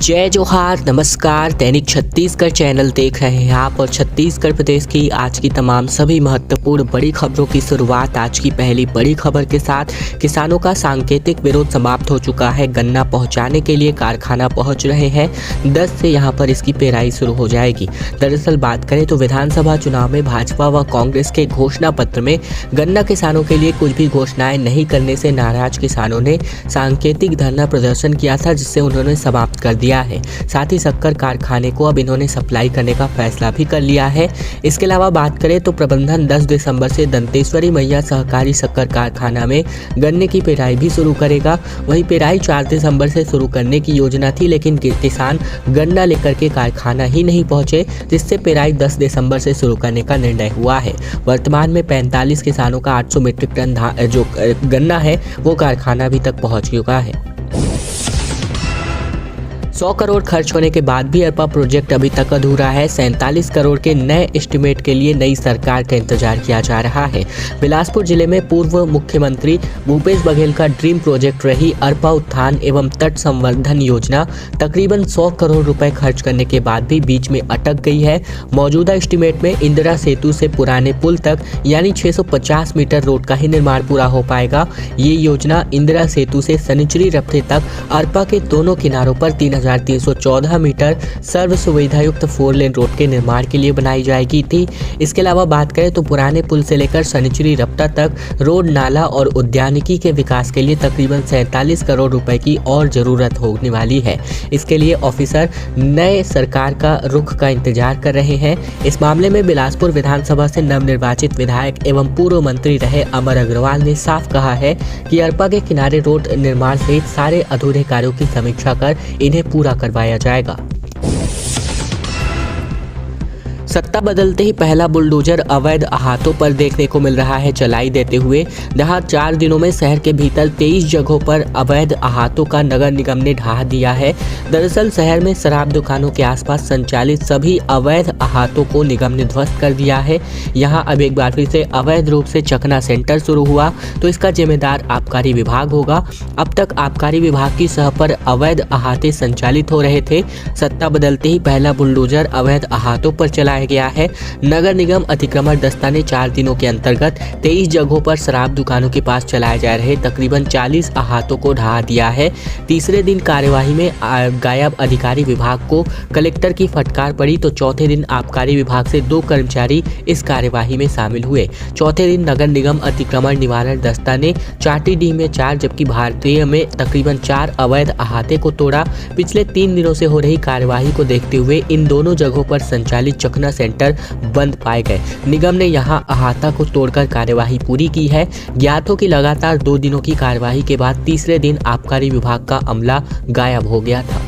जय जोहार, नमस्कार। दैनिक छत्तीसगढ़ चैनल देख रहे हैं आप और छत्तीसगढ़ प्रदेश की आज की तमाम सभी महत्वपूर्ण बड़ी खबरों की शुरुआत आज की पहली बड़ी खबर के साथ। किसानों का सांकेतिक विरोध समाप्त हो चुका है। गन्ना पहुंचाने के लिए कारखाना पहुंच रहे हैं। 10 से यहां पर इसकी पेराई शुरू हो जाएगी। दरअसल बात करें तो विधानसभा चुनाव में भाजपा व कांग्रेस के घोषणा पत्र में गन्ना किसानों के लिए कुछ भी घोषणाएं नहीं करने से नाराज किसानों ने सांकेतिक धरना प्रदर्शन किया था, जिससे उन्होंने समाप्त कर दिया है। साथ ही शक्कर कारखाने को अब इन्होंने सप्लाई करने का फैसला भी कर लिया है। इसके अलावा बात करें तो प्रबंधन 10 दिसंबर से दंतेश्वरी मैया सहकारी शक्कर कारखाना में गन्ने की पेराई भी शुरू करेगा। वहीं पेराई 4 दिसंबर से शुरू करने की योजना थी, लेकिन किसान गन्ना लेकर के कारखाना ही नहीं पहुंचे, जिससे पेराई 10 दिसंबर से शुरू करने का निर्णय हुआ है। वर्तमान में 45 किसानों का 800 मीट्रिक टन जो गन्ना है वो कारखाना अभी तक पहुंच चुका है। 100 करोड़ खर्च होने के बाद भी अरपा प्रोजेक्ट अभी तक अधूरा है। 47 करोड़ के नए एस्टीमेट के लिए नई सरकार का इंतजार किया जा रहा है। बिलासपुर जिले में पूर्व मुख्यमंत्री भूपेश बघेल का ड्रीम प्रोजेक्ट रही अरपा उत्थान एवं तट संवर्धन योजना तकरीबन 100 करोड़ रुपए खर्च करने के बाद भी बीच में अटक गई है। मौजूदा एस्टीमेट में इंदिरा सेतु से पुराने पुल तक यानी 650 मीटर रोड का ही निर्माण पूरा हो पाएगा। ये योजना इंदिरा सेतु से शनिचरी रपटे तक अरपा के दोनों किनारों पर 3,314 मीटर सर्व सुविधायुक्त 4 लेन रोड के निर्माण के लिए बनाई जाएगी थी। इसके अलावा बात करें तो पुराने पुल से लेकर शनिचरी रपटा तक रोड, नाला और उद्यानिकी के विकास के लिए तकरीबन 47 करोड़ रुपए की और जरूरत होने वाली है। इसके लिए ऑफिसर नए सरकार का रुख का इंतजार कर रहे हैं। इस मामले में बिलासपुर विधानसभा से नवनिर्वाचित विधायक एवं पूर्व मंत्री रहे अमर अग्रवाल ने साफ कहा है कि अरपा के किनारे रोड निर्माण सहित सारे अधूरे कार्यों की समीक्षा कर इन्हें पूरा करवाया जाएगा। सत्ता बदलते ही पहला बुलडोजर अवैध अहातों पर देखने को मिल रहा है चलाई देते हुए, जहां 4 दिनों में शहर के भीतर 23 जगहों पर अवैध अहातों का नगर निगम ने ढहा दिया है। दरअसल शहर में शराब दुकानों के आसपास संचालित सभी अवैध अहातों को निगम ने ध्वस्त कर दिया है। यहां अब एक बार फिर से अवैध रूप से चखना सेंटर शुरू हुआ तो इसका जिम्मेदार आबकारी विभाग होगा। अब तक आबकारी विभाग की सह पर अवैध अहाते संचालित हो रहे थे। सत्ता बदलते ही पहला बुलडोजर अवैध अहातों पर चलाया गया है। नगर निगम अतिक्रमण दस्ता ने 4 दिनों के अंतर्गत 23 जगहों पर शराब दुकानों के पास चलाए जा रहे तकरीबन 40 अहातों को ढहा दिया है। तीसरे दिन कार्यवाही में गायब अधिकारी विभाग को कलेक्टर की फटकार पड़ी तो चौथे दिन आबकारी विभाग से 2 कर्मचारी इस कार्यवाही में शामिल हुए। चौथे दिन नगर निगम अतिक्रमण निवारण दस्ता ने चाटीडीह में 4 जबकि भारतीय में तकरीबन 4 अवैध अहाते को तोड़ा। पिछले 3 दिनों से हो रही कार्यवाही को देखते हुए इन दोनों जगहों पर संचालित चखना सेंटर बंद पाए गए। निगम ने यहां अहाता को तोड़कर कार्यवाही पूरी की है। ज्ञात हो कि लगातार 2 दिनों की कार्यवाही के बाद तीसरे दिन आबकारी विभाग का अमला गायब हो गया था।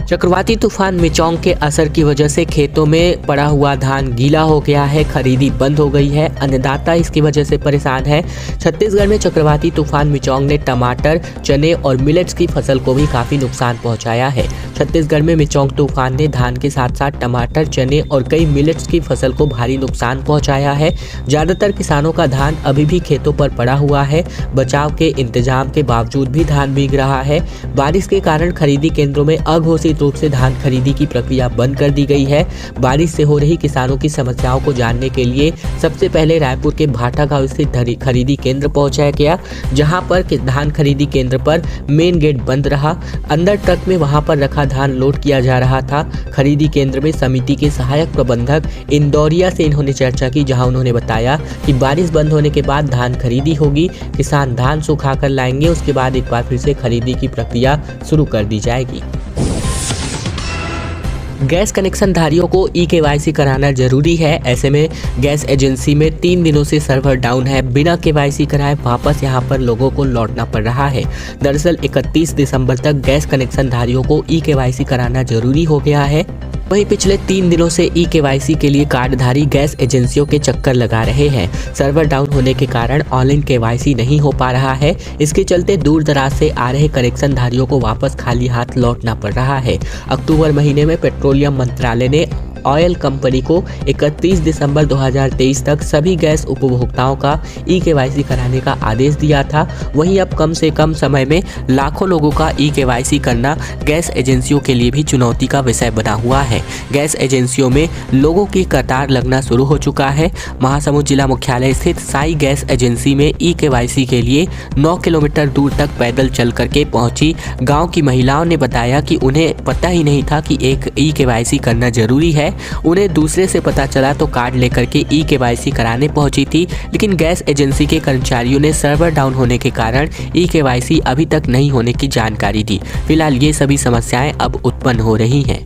चक्रवाती तूफान मिचोंग के असर की वजह से खेतों में पड़ा हुआ धान गीला हो गया है। खरीदी बंद हो गई है। अन्नदाता इसकी वजह से परेशान है। छत्तीसगढ़ में चक्रवाती तूफान मिचोंग ने टमाटर, चने और मिलेट्स की फसल को भी काफी नुकसान पहुंचाया है। छत्तीसगढ़ में मिचोंग तूफान ने धान के साथ साथ टमाटर, चने और कई मिलेट्स की फसल को भारी नुकसान पहुंचाया है। ज्यादातर किसानों का धान अभी भी खेतों पर पड़ा हुआ है। बचाव के इंतजाम के बावजूद भी धान भीग रहा है। बारिश के कारण खरीदी केंद्रों में अघोषित रूप से धान खरीदी की प्रक्रिया बंद कर दी गई है। बारिश से हो रही किसानों की समस्याओं को जानने के लिए सबसे पहले रायपुर के भाटा गांव स्थित खरीदी केंद्र पहुंचाया गया, जहां पर धान खरीदी केंद्र पर मेन गेट बंद रहा। अंदर ट्रक में वहां पर रखा धान लोड किया जा रहा था। खरीदी केंद्र में समिति के सहायक प्रबंधक इंदौरिया से इन्होंने चर्चा की, जहां उन्होंने बताया कि बारिश बंद होने के बाद धान खरीदी होगी। किसान धान सुखाकर लाएंगे, उसके बाद एक बार फिर से खरीदी की प्रक्रिया शुरू कर दी जाएगी। गैस कनेक्शन धारियों को ई-केवाईसी कराना जरूरी है। ऐसे में गैस एजेंसी में 3 दिनों से सर्वर डाउन है। बिना केवाईसी कराए वापस यहां पर लोगों को लौटना पड़ रहा है। दरअसल 31 दिसंबर तक गैस कनेक्शन धारियों को ई-केवाईसी कराना जरूरी हो गया है। वहीं पिछले 3 दिनों से ई-केवाईसी के लिए कार्डधारी गैस एजेंसियों के चक्कर लगा रहे हैं। सर्वर डाउन होने के कारण ऑनलाइन केवाईसी नहीं हो पा रहा है। इसके चलते दूर दराज से आ रहे कनेक्शन धारियों को वापस खाली हाथ लौटना पड़ रहा है। अक्टूबर महीने में पेट्रोलियम मंत्रालय ने ऑयल कंपनी को 31 दिसंबर 2023 तक सभी गैस उपभोक्ताओं का ई-केवाईसी कराने का आदेश दिया था। वहीं अब कम से कम समय में लाखों लोगों का ई-केवाईसी करना गैस एजेंसियों के लिए भी चुनौती का विषय बना हुआ है। गैस एजेंसियों में लोगों की कतार लगना शुरू हो चुका है। महासमुंद जिला मुख्यालय स्थित साई गैस एजेंसी में ई-केवाईसी के लिए 9 किलोमीटर दूर तक पैदल चल करके पहुंची गांव की महिलाओं ने बताया कि उन्हें पता ही नहीं था कि एक ई-केवाईसी करना जरूरी है। उन्हें दूसरे से पता चला तो कार्ड लेकर के ई-केवाईसी कराने पहुंची थी, लेकिन गैस एजेंसी के कर्मचारियों ने सर्वर डाउन होने के कारण ई-केवाईसी अभी तक नहीं होने की जानकारी दी। फिलहाल ये सभी समस्याएं अब उत्पन्न हो रही हैं।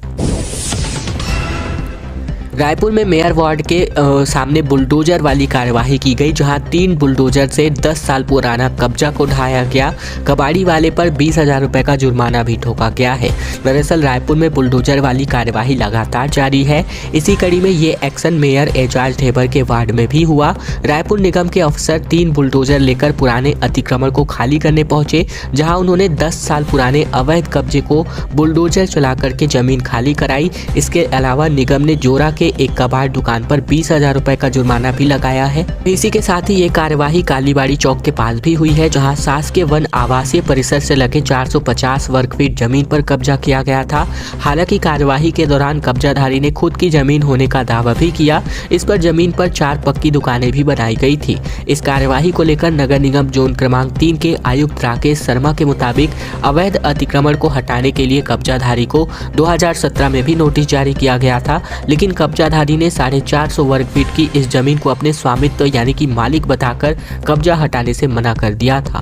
रायपुर में मेयर वार्ड के सामने बुलडोजर वाली कार्यवाही की गई, जहां 3 बुलडोजर से 10 साल पुराना कब्जा को ढाया गया। कबाड़ी वाले पर 20,000 रुपए का जुर्माना भी ठोका गया है। दरअसल रायपुर में बुलडोजर वाली कार्यवाही लगातार जारी है। इसी कड़ी में ये एक्शन मेयर एजाज ढेबर के वार्ड में भी हुआ। रायपुर निगम के अफसर 3 बुलडोजर लेकर पुराने अतिक्रमण को खाली करने पहुंचे, जहां उन्होंने 10 साल पुराने अवैध कब्जे को बुलडोजर चला करके जमीन खाली कराई। इसके अलावा निगम ने जोरा के एक कबाड़ दुकान पर 20,000 रुपए का जुर्माना भी लगाया है। इसी के साथ ही ये कार्यवाही कालीबाड़ी चौक के पास भी हुई है, जहां शासकीय वन आवासीय परिसर से लगे 450 वर्ग फीट जमीन पर कब्जा किया गया था। हालांकि कार्यवाही के दौरान कब्जाधारी ने खुद की जमीन होने का दावा भी किया। इस पर जमीन पर 4 पक्की दुकानें भी बनाई गई थी। इस कार्यवाही को लेकर नगर निगम जोन क्रमांक 3 के आयुक्त राकेश शर्मा के मुताबिक अवैध अतिक्रमण को हटाने के लिए कब्जाधारी को 2017 में भी नोटिस जारी किया गया था, लेकिन कब्जाधारी ने 450 वर्ग फीट की इस जमीन को अपने स्वामित्व यानी कि मालिक बताकर कब्जा हटाने से मना कर दिया था।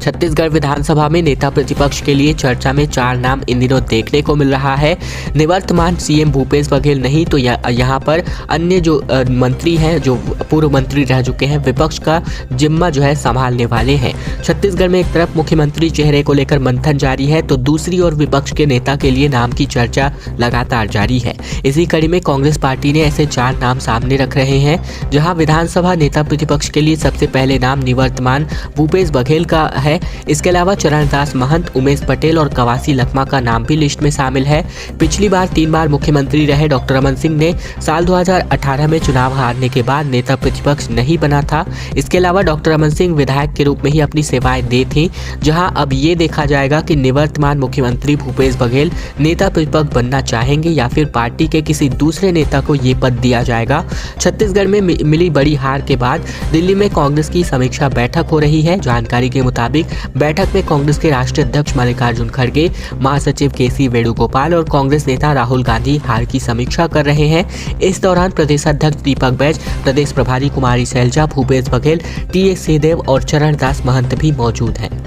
छत्तीसगढ़ विधानसभा में नेता प्रतिपक्ष के लिए चर्चा में 4 नाम इन दिनों देखने को मिल रहा है। निवर्तमान सीएम भूपेश बघेल नहीं तो यहाँ पर अन्य जो मंत्री हैं, जो पूर्व मंत्री रह चुके हैं, विपक्ष का जिम्मा जो है संभालने वाले हैं। छत्तीसगढ़ में एक तरफ मुख्यमंत्री चेहरे को लेकर मंथन जारी है, तो दूसरी ओर विपक्ष के नेता के लिए नाम की चर्चा लगातार जारी है। इसी कड़ी में कांग्रेस पार्टी ने ऐसे 4 नाम सामने रख रहे हैं, जहाँ विधानसभा नेता प्रतिपक्ष के लिए सबसे पहले नाम निवर्तमान भूपेश बघेल का है। इसके अलावा चरणदास महंत, उमेश पटेल और कवासी लखमा का नाम भी लिस्ट में शामिल है। पिछली बार 3 बार मुख्यमंत्री रहे डॉक्टर रमन सिंह ने साल 2018 में चुनाव हारने के बाद नेता प्रतिपक्ष नहीं बना था। इसके अलावा डॉक्टर रमन सिंह विधायक के रूप में ही अपनी सेवाएं दी थी। जहां अब ये देखा जाएगा कि निवर्तमान मुख्यमंत्री भूपेश बघेल नेता प्रतिपक्ष बनना चाहेंगे या फिर पार्टी के किसी दूसरे नेता को ये पद दिया जाएगा। छत्तीसगढ़ में मिली बड़ी हार के बाद दिल्ली में कांग्रेस की समीक्षा बैठक हो रही है। जानकारी के मुताबिक बैठक में कांग्रेस के राष्ट्रीय अध्यक्ष मल्लिकार्जुन खड़गे, महासचिव केसी वेणुगोपाल और कांग्रेस नेता राहुल गांधी हार की समीक्षा कर रहे हैं। इस दौरान प्रदेश अध्यक्ष दीपक बैज, प्रदेश प्रभारी कुमारी शैलजा, भूपेश बघेल, टी.एस. सिंहदेव और चरणदास महंत भी मौजूद हैं।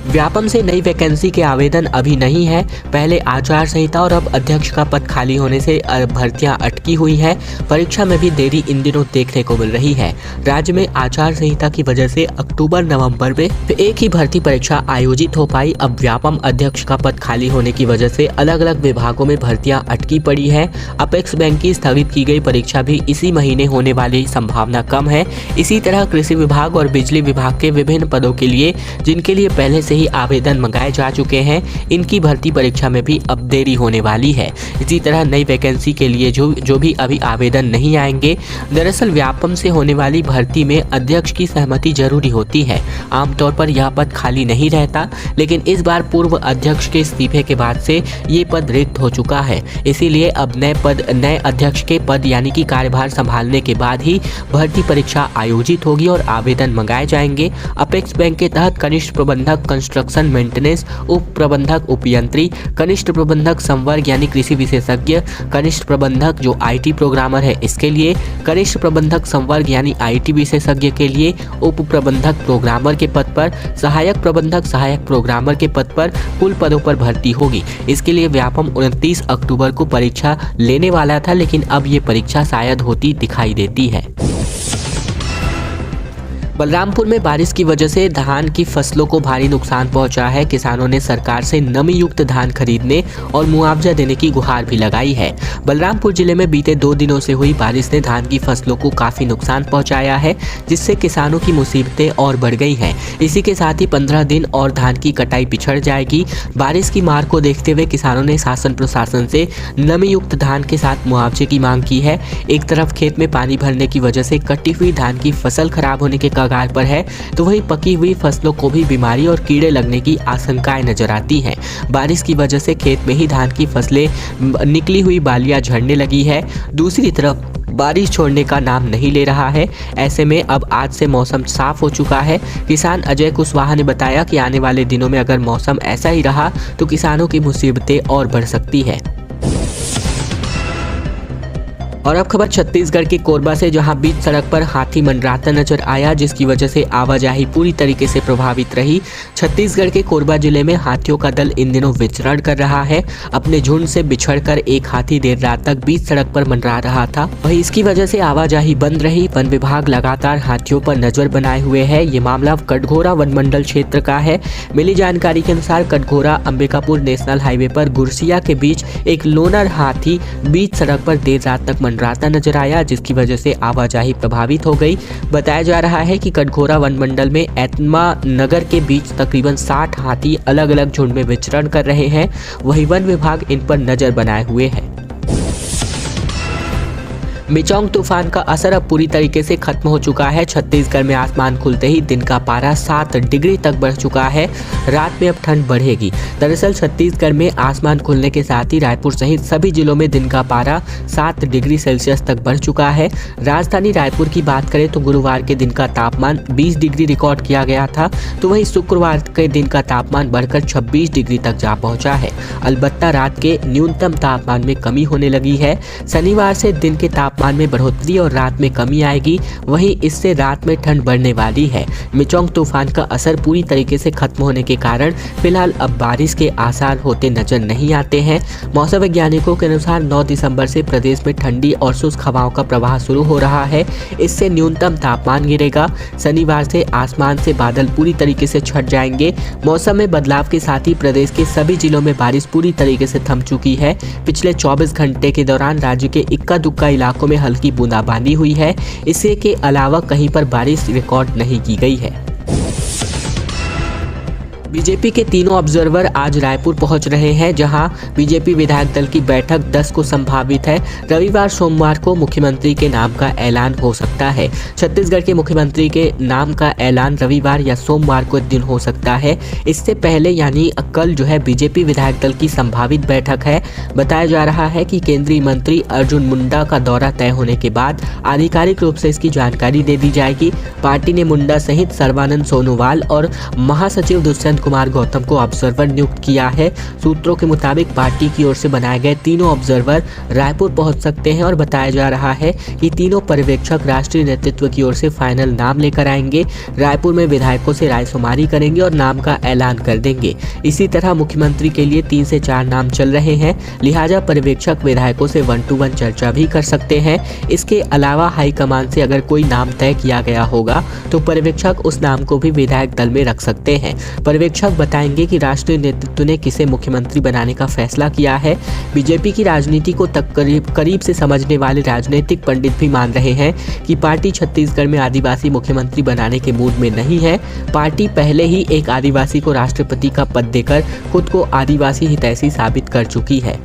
व्यापम से नई वैकेंसी के आवेदन अभी नहीं है। पहले आचार संहिता और अब अध्यक्ष का पद खाली होने से भर्तियां अटकी हुई है। परीक्षा में भी देरी इन दिनों देखने को मिल रही है। राज्य में आचार संहिता की वजह से अक्टूबर नवंबर में एक ही भर्ती परीक्षा आयोजित हो पाई। अब व्यापम अध्यक्ष का पद खाली होने की वजह से अलग अलग विभागों में भर्तियां अटकी पड़ी है। अपेक्स बैंक की स्थगित की गई परीक्षा भी इसी महीने होने वाली संभावना कम है। इसी तरह कृषि विभाग और बिजली विभाग के विभिन्न पदों के लिए, जिनके लिए पहले से ही आवेदन मंगाए जा चुके हैं, इनकी भर्ती परीक्षा में भी अब देरी होने वाली है। इसी तरह नई वैकेंसी के लिए जो भी अभी आवेदन नहीं आएंगे। दरअसल व्यापम से होने वाली भर्ती में अध्यक्ष की सहमति जरूरी होती है। आमतौर पर यह पद खाली नहीं रहता, लेकिन इस बार पूर्व अध्यक्ष के इस्तीफे के बाद से ये पद रिक्त हो चुका है। इसीलिए अब नए अध्यक्ष के पद यानी कि कार्यभार संभालने के बाद ही भर्ती परीक्षा आयोजित होगी और आवेदन मंगाए जाएंगे। अपेक्स बैंक के तहत कनिष्ठ प्रबंधक कंस्ट्रक्शन मेंटेनेंस, उप प्रबंधक उपयंत्री, कनिष्ठ प्रबंधक संवर्ग यानी कृषि विशेषज्ञ, कनिष्ठ प्रबंधक जो आईटी प्रोग्रामर है इसके लिए, कनिष्ठ प्रबंधक संवर्ग यानी आईटी विशेषज्ञ के लिए, उप प्रबंधक प्रोग्रामर के पद पर, सहायक प्रबंधक सहायक प्रोग्रामर के पद पर कुल पदों पर भर्ती होगी। इसके लिए व्यापम 29 अक्टूबर को परीक्षा लेने वाला था, लेकिन अब ये परीक्षा शायद होती दिखाई देती है। बलरामपुर में बारिश की वजह से धान की फसलों को भारी नुकसान पहुंचा है। किसानों ने सरकार से नमी युक्त धान खरीदने और मुआवजा देने की गुहार भी लगाई है। बलरामपुर जिले में बीते 2 दिनों से हुई बारिश ने धान की फसलों को काफी नुकसान पहुंचाया है, जिससे किसानों की मुसीबतें और बढ़ गई हैं। इसी के साथ ही 15 दिन और धान की कटाई पिछड़ जाएगी। बारिश की मार को देखते हुए किसानों ने शासन प्रशासन से नमी युक्त धान के साथ मुआवजे की मांग की है। एक तरफ खेत में पानी भरने की वजह से कटी हुई धान की फसल खराब होने के कगार पर है, तो वहीं पकी हुई फसलों को भी बीमारी और कीड़े लगने की आशंकाएं नजर आती हैं। बारिश की वजह से खेत में ही धान की फसलें निकली हुई बालियां झड़ने लगी है। दूसरी तरफ बारिश छोड़ने का नाम नहीं ले रहा है। ऐसे में अब आज से मौसम साफ हो चुका है। किसान अजय कुशवाहा ने बताया कि आने वाले दिनों में अगर मौसम ऐसा ही रहा तो किसानों की मुसीबतें और बढ़ सकती है। और अब खबर छत्तीसगढ़ के कोरबा से, जहां बीच सड़क पर हाथी मंडराता नजर आया, जिसकी वजह से आवाजाही पूरी तरीके से प्रभावित रही। छत्तीसगढ़ के कोरबा जिले में हाथियों का दल इन दिनों विचरण कर रहा है। अपने झुंड से बिछड़कर एक हाथी देर रात तक बीच सड़क पर मंडरा रहा था। वहीं इसकी वजह से आवाजाही बंद रही। वन विभाग लगातार हाथियों पर नजर बनाए हुए है। ये मामला कटघोरा वन मंडल क्षेत्र का है। मिली जानकारी के अनुसार कटघोरा अंबिकापुर नेशनल हाईवे पर गुरसिया के बीच एक लोनर हाथी बीच सड़क पर देर रात तक मंडराता नजर आया, जिसकी वजह से आवाजाही प्रभावित हो गई। बताया जा रहा है कि कटघोरा वन मंडल में एतमा नगर के बीच तकरीबन 60 हाथी अलग अलग झुंड में विचरण कर रहे हैं। वहीं वन विभाग इन पर नजर बनाए हुए है। मिचोंग तूफान का असर अब पूरी तरीके से खत्म हो चुका है। छत्तीसगढ़ में आसमान खुलते ही दिन का पारा 7 डिग्री तक बढ़ चुका है। रात में अब ठंड बढ़ेगी। दरअसल छत्तीसगढ़ में आसमान खुलने के साथ ही रायपुर सहित सभी जिलों में दिन का पारा 7 डिग्री सेल्सियस तक बढ़ चुका है। राजधानी रायपुर की बात करें तो गुरुवार के दिन का तापमान 20 डिग्री रिकॉर्ड किया गया था, तो वहीं शुक्रवार के दिन का तापमान बढ़कर 26 डिग्री तक जा पहुंचा है। अलबत्ता रात के न्यूनतम तापमान में कमी होने लगी है। शनिवार से दिन के तापमान में बढ़ोतरी और रात में कमी आएगी। वहीं इससे रात में ठंड बढ़ने वाली है। मिचोंग तूफान का असर पूरी तरीके से खत्म होने के कारण फिलहाल अब बारिश के आसार होते नजर नहीं आते हैं। मौसम वैज्ञानिकों के अनुसार 9 दिसंबर से प्रदेश में ठंडी और शुष्क हवाओं का प्रवाह शुरू हो रहा है। इससे न्यूनतम तापमान गिरेगा। शनिवार से आसमान से बादल पूरी तरीके से छट जाएंगे। मौसम में बदलाव के साथ ही प्रदेश के सभी जिलों में बारिश पूरी तरीके से थम चुकी है। पिछले 24 घंटे के दौरान राज्य के इक्का दुक्का इलाकों में हल्की बूंदाबांदी हुई है। इसके अलावा कहीं पर बारिश रिकॉर्ड नहीं की गई है। बीजेपी के तीनों ऑब्जर्वर आज रायपुर पहुंच रहे हैं, जहां बीजेपी विधायक दल की बैठक 10 को संभावित है। रविवार सोमवार को मुख्यमंत्री के नाम का ऐलान हो सकता है। छत्तीसगढ़ के मुख्यमंत्री के नाम का ऐलान रविवार या सोमवार को दिन हो सकता है। इससे पहले यानी कल जो है बीजेपी विधायक दल की संभावित बैठक है। बताया जा रहा है कि केंद्रीय मंत्री अर्जुन मुंडा का दौरा तय होने के बाद आधिकारिक रूप से इसकी जानकारी दे दी जाएगी। पार्टी ने मुंडा सहित सर्बानंद सोनोवाल और महासचिव दुष्यंत कुमार गौतम को ऑब्जर्वर नियुक्त किया है। सूत्रों के मुताबिक पार्टी की ओर से बनाए गए तीनों ऑब्जर्वर रायपुर पहुंच सकते हैं और बताया जा रहा है कि तीनों पर्यवेक्षक राष्ट्रीय नेतृत्व की ओर से फाइनल नाम लेकर आएंगे। रायपुर में विधायकों से रायशुमारी करेंगे और नाम का ऐलान कर देंगे। इसी तरह मुख्यमंत्री के लिए 3 से 4 नाम चल रहे हैं, लिहाजा पर्यवेक्षक विधायकों से 1 to 1 चर्चा भी कर सकते हैं। इसके अलावा हाईकमान से अगर कोई नाम तय किया गया होगा तो पर्यवेक्षक उस नाम को भी विधायक दल में रख सकते हैं। पर्यवेक्षक बताएंगे कि राष्ट्रीय नेतृत्व ने किसे मुख्यमंत्री बनाने का फैसला किया है। बीजेपी की राजनीति को करीब से समझने वाले राजनीतिक पंडित भी मान रहे हैं कि पार्टी छत्तीसगढ़ में आदिवासी मुख्यमंत्री बनाने के मूड में नहीं है। पार्टी पहले ही एक आदिवासी को राष्ट्रपति का पद देकर खुद को आदिवासी हितैषी साबित कर चुकी है।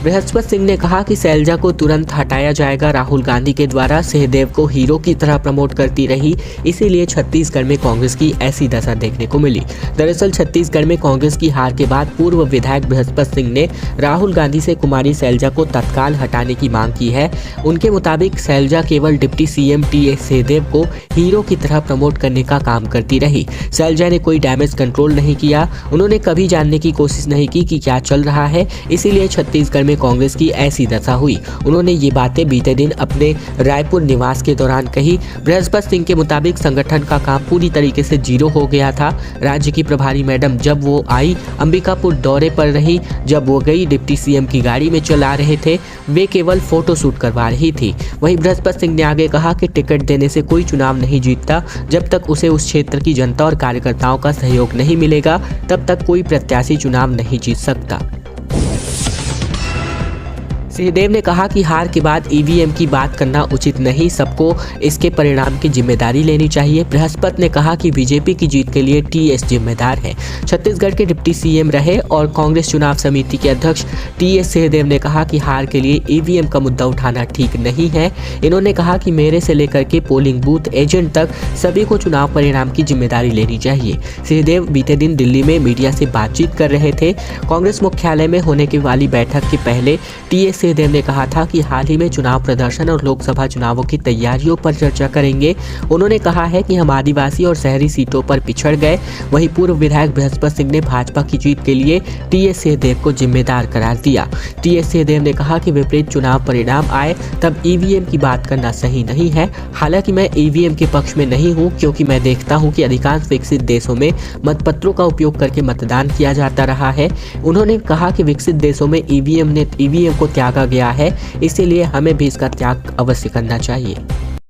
बृहस्पति सिंह ने कहा कि शैलजा को तुरंत हटाया जाएगा। राहुल गांधी के द्वारा सहदेव को हीरो की तरह प्रमोट करती रही, इसीलिए छत्तीसगढ़ में कांग्रेस की ऐसी दशा देखने को मिली। दरअसल छत्तीसगढ़ में कांग्रेस की हार के बाद पूर्व विधायक बृहस्पति सिंह ने राहुल गांधी से कुमारी शैलजा को तत्काल हटाने की मांग की है। उनके मुताबिक शैलजा केवल डिप्टी सीएम टी.एस. सहदेव को हीरो की तरह प्रमोट करने का काम करती रही। शैलजा ने कोई डैमेज कंट्रोल नहीं किया। उन्होंने कभी जानने की कोशिश नहीं की कि क्या चल रहा है। इसीलिए छत्तीसगढ़ में कांग्रेस की ऐसी दशा हुई। उन्होंने ये बातें बीते दिन अपने रायपुर निवास के दौरान कही। बृहस्पति सिंह के मुताबिक संगठन का काम पूरी तरीके से जीरो हो गया था। राज्य की प्रभारी मैडम जब वो आई, अंबिकापुर दौरे पर रही, जब वो गई डिप्टी सीएम की गाड़ी में चला रहे थे, वे केवल फोटो शूट करवा रही थी। वहीं बृहस्पति सिंह ने आगे कहा कि टिकट देने से कोई चुनाव नहीं जीतता। जब तक उसे उस क्षेत्र की जनता और कार्यकर्ताओं का सहयोग नहीं मिलेगा, तब तक कोई प्रत्याशी चुनाव नहीं जीत सकता। सिंहदेव ने कहा कि हार के बाद ईवीएम की बात करना उचित नहीं, सबको इसके परिणाम की जिम्मेदारी लेनी चाहिए। बृहस्पति ने कहा कि बीजेपी की जीत के लिए टीएस जिम्मेदार है। छत्तीसगढ़ के डिप्टी सीएम रहे और कांग्रेस चुनाव समिति के अध्यक्ष टीएस सिंहदेव ने कहा कि हार के लिए ईवीएम का मुद्दा उठाना ठीक नहीं है। इन्होंने कहा कि मेरे से लेकर के पोलिंग बूथ एजेंट तक सभी को चुनाव परिणाम की जिम्मेदारी लेनी चाहिए। सिंहदेव बीते दिन दिल्ली में मीडिया से बातचीत कर रहे थे। कांग्रेस मुख्यालय में होने की वाली बैठक के पहले टीएस सिंहदेव ने कहा था कि हाल ही में चुनाव प्रदर्शन और लोकसभा चुनावों की तैयारियों पर चर्चा करेंगे। उन्होंने कहा है कि हम आदिवासी और शहरी सीटों पर पिछड़ गए। वहीं पूर्व विधायक बृहस्पति सिंह ने भाजपा की जीत के लिए टीएस सिंहदेव को जिम्मेदार करार दिया। टीएस सिंहदेव ने कहा कि विपरीत चुनाव परिणाम आए तब ईवीएम की बात करना सही नहीं है। हालांकि मैं ईवीएम के पक्ष में नहीं हूं, क्योंकि मैं देखता हूं कि अधिकांश विकसित देशों में मतपत्रों का उपयोग करके मतदान किया जाता रहा है। उन्होंने कहा कि विकसित देशों में ईवीएम को त्यागा गया है, इसीलिए हमें भी इसका त्याग अवश्य करना चाहिए।